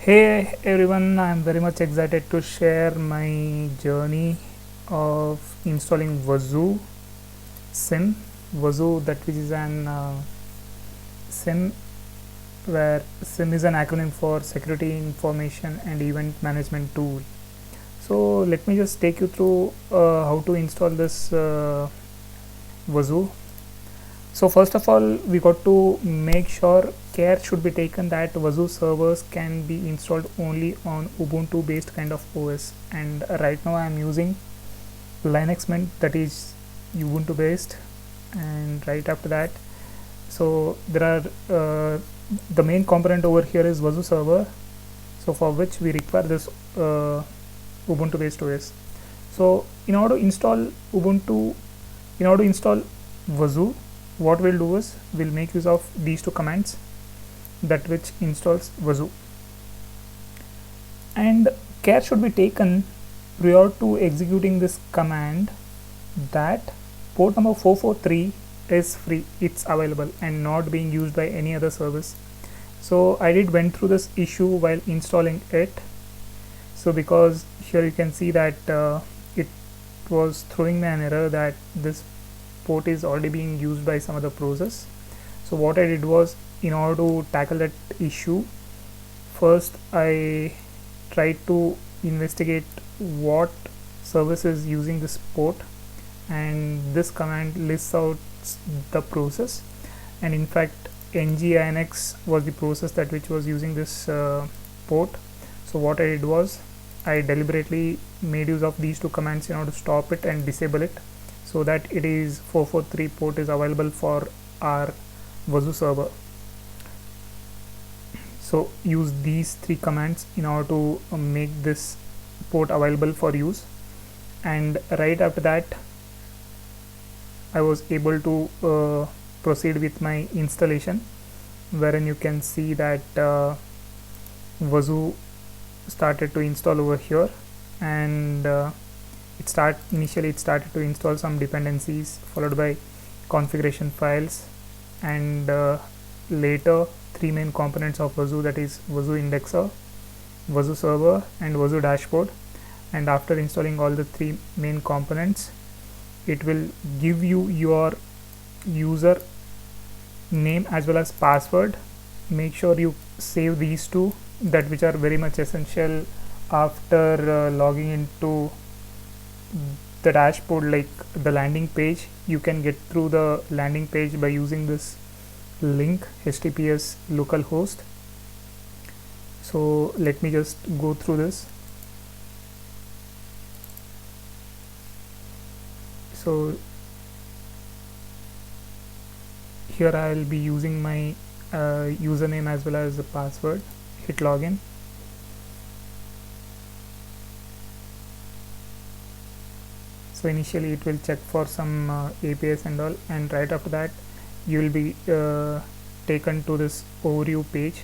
Hey everyone, I'm very much excited to share my journey of installing wazuh sim. Wazuh, that which is an sim, where sim is an acronym for security information and event management tool. So let me just take you through how to install this wazuh. So first of all, we got to make sure care should be taken that wazuh servers can be installed only on Ubuntu based kind of OS, and right now I am using Linux Mint, that is Ubuntu based. And right after that, so there are the main component over here is wazuh server, so for which we require this Ubuntu based OS. So in order to install Ubuntu, in order to install wazuh, what we'll do is we'll make use of these two commands, that which installs wazuh. And care should be taken prior to executing this command that port number 443 is free, it's available and not being used by any other service. So I did went through this issue while installing it. So because here you can see that it was throwing me an error that this port is already being used by some other process. So what I did was, in order to tackle that issue, first I tried to investigate what service is using this port, and this command lists out the process, and in fact nginx was the process that which was using this port. So what I did was I deliberately made use of these two commands in order to stop it and disable it, so that it is 443 port is available for our wazuh server. So use these three commands in order to make this port available for use. And right after that, I was able to proceed with my installation, wherein you can see that wazuh started to install over here, and initially it started to install some dependencies, followed by configuration files, and later three main components of wazuh, that is wazuh indexer, wazuh server, and wazuh dashboard. And after installing all the three main components, it will give you your user name as well as password. Make sure you save these two, that which are very much essential after logging into the dashboard, like the landing page. You can get through the landing page by using this link, https localhost. So let me just go through this. So here I will be using my username as well as the password. Hit login. So initially it will check for some APIs and all, and right after that you will be taken to this overview page.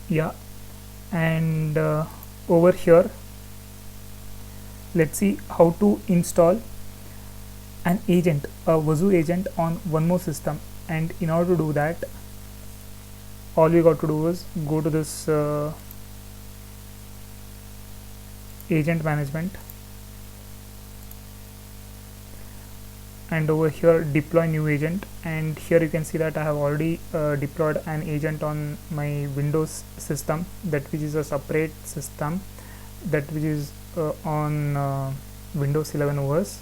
Yeah, and over here let's see how to install an agent, a wazuh agent on one more system. And in order to do that, all we got to do is go to this agent management, and over here deploy new agent. And here you can see that I have already deployed an agent on my Windows system, that which is a separate system, that which is on Windows 11 OS,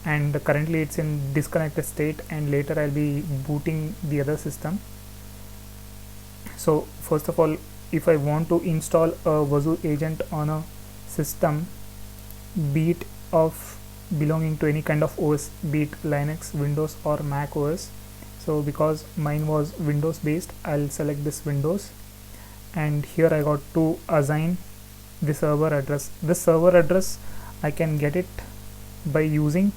and currently it's in disconnected state, and later I'll be booting the other system. So first of all, if I want to install a wazuh agent on a system, be it of belonging to any kind of OS, be it Linux, Windows, or Mac OS. So because mine was Windows based, I'll select this Windows, and here I got to assign the server address. This server address I can get it by using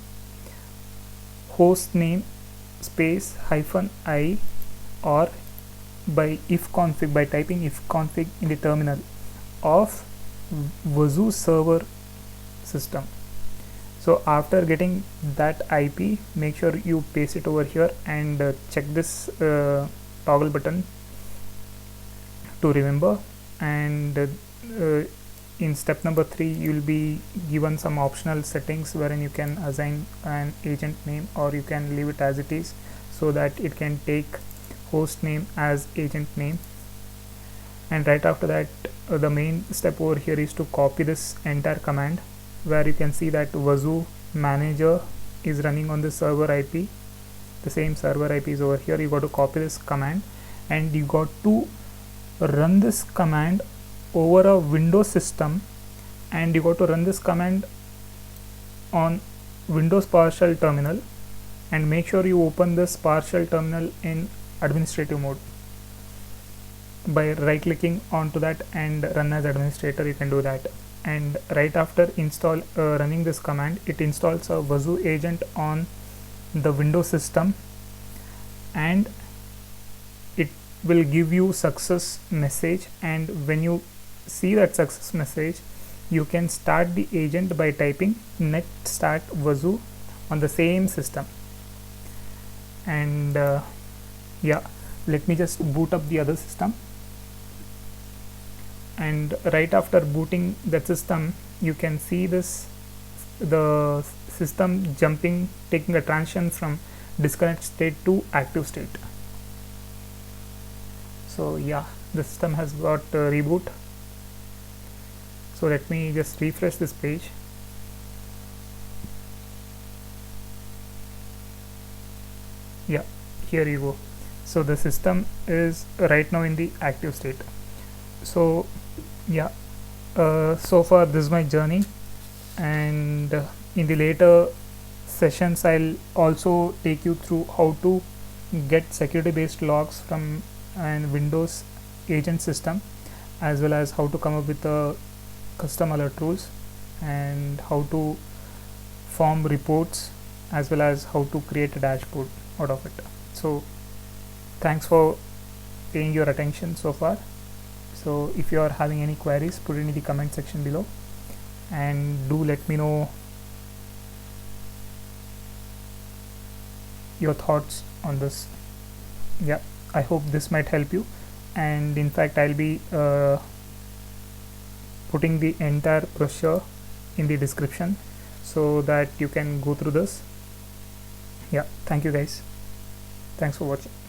host name space -i, or by ifconfig, by typing ifconfig in the terminal of wazuh server system. So after getting that IP, make sure you paste it over here and check this toggle button, to remember. And in step number 3 you will be given some optional settings wherein you can assign an agent name, or you can leave it as it is so that it can take host name as agent name. And right after that, the main step over here is to copy this entire command, where you can see that wazuh manager is running on the server IP. The same server IP is over here. You got to copy this command, and you got to run this command over a Windows system, and you got to run this command on Windows PowerShell terminal, and make sure you open this PowerShell terminal in administrative mode. By right clicking onto that and run as administrator, you can do that. And right after running this command, it installs a wazuh agent on the Windows system, and it will give you success message. And when you see that success message, you can start the agent by typing net start wazuh on the same system. And yeah, let me just boot up the other system. And right after booting that system, you can see the system jumping, taking a transition from disconnect state to active state. So yeah, the system has got reboot. So let me just refresh this page. Yeah, here you go. So the system is right now in the active state. So yeah, so far this is my journey, and in the later sessions I'll also take you through how to get security based logs from an Windows agent system, as well as how to come up with a custom alert rules, and how to form reports, as well as how to create a dashboard out of it. So thanks for paying your attention so far. So if you are having any queries, put it in the comment section below, and do let me know your thoughts on this. Yeah, I hope this might help you, and in fact I'll be putting the entire brochure in the description so that you can go through this. Yeah, thank you guys. Thanks for watching.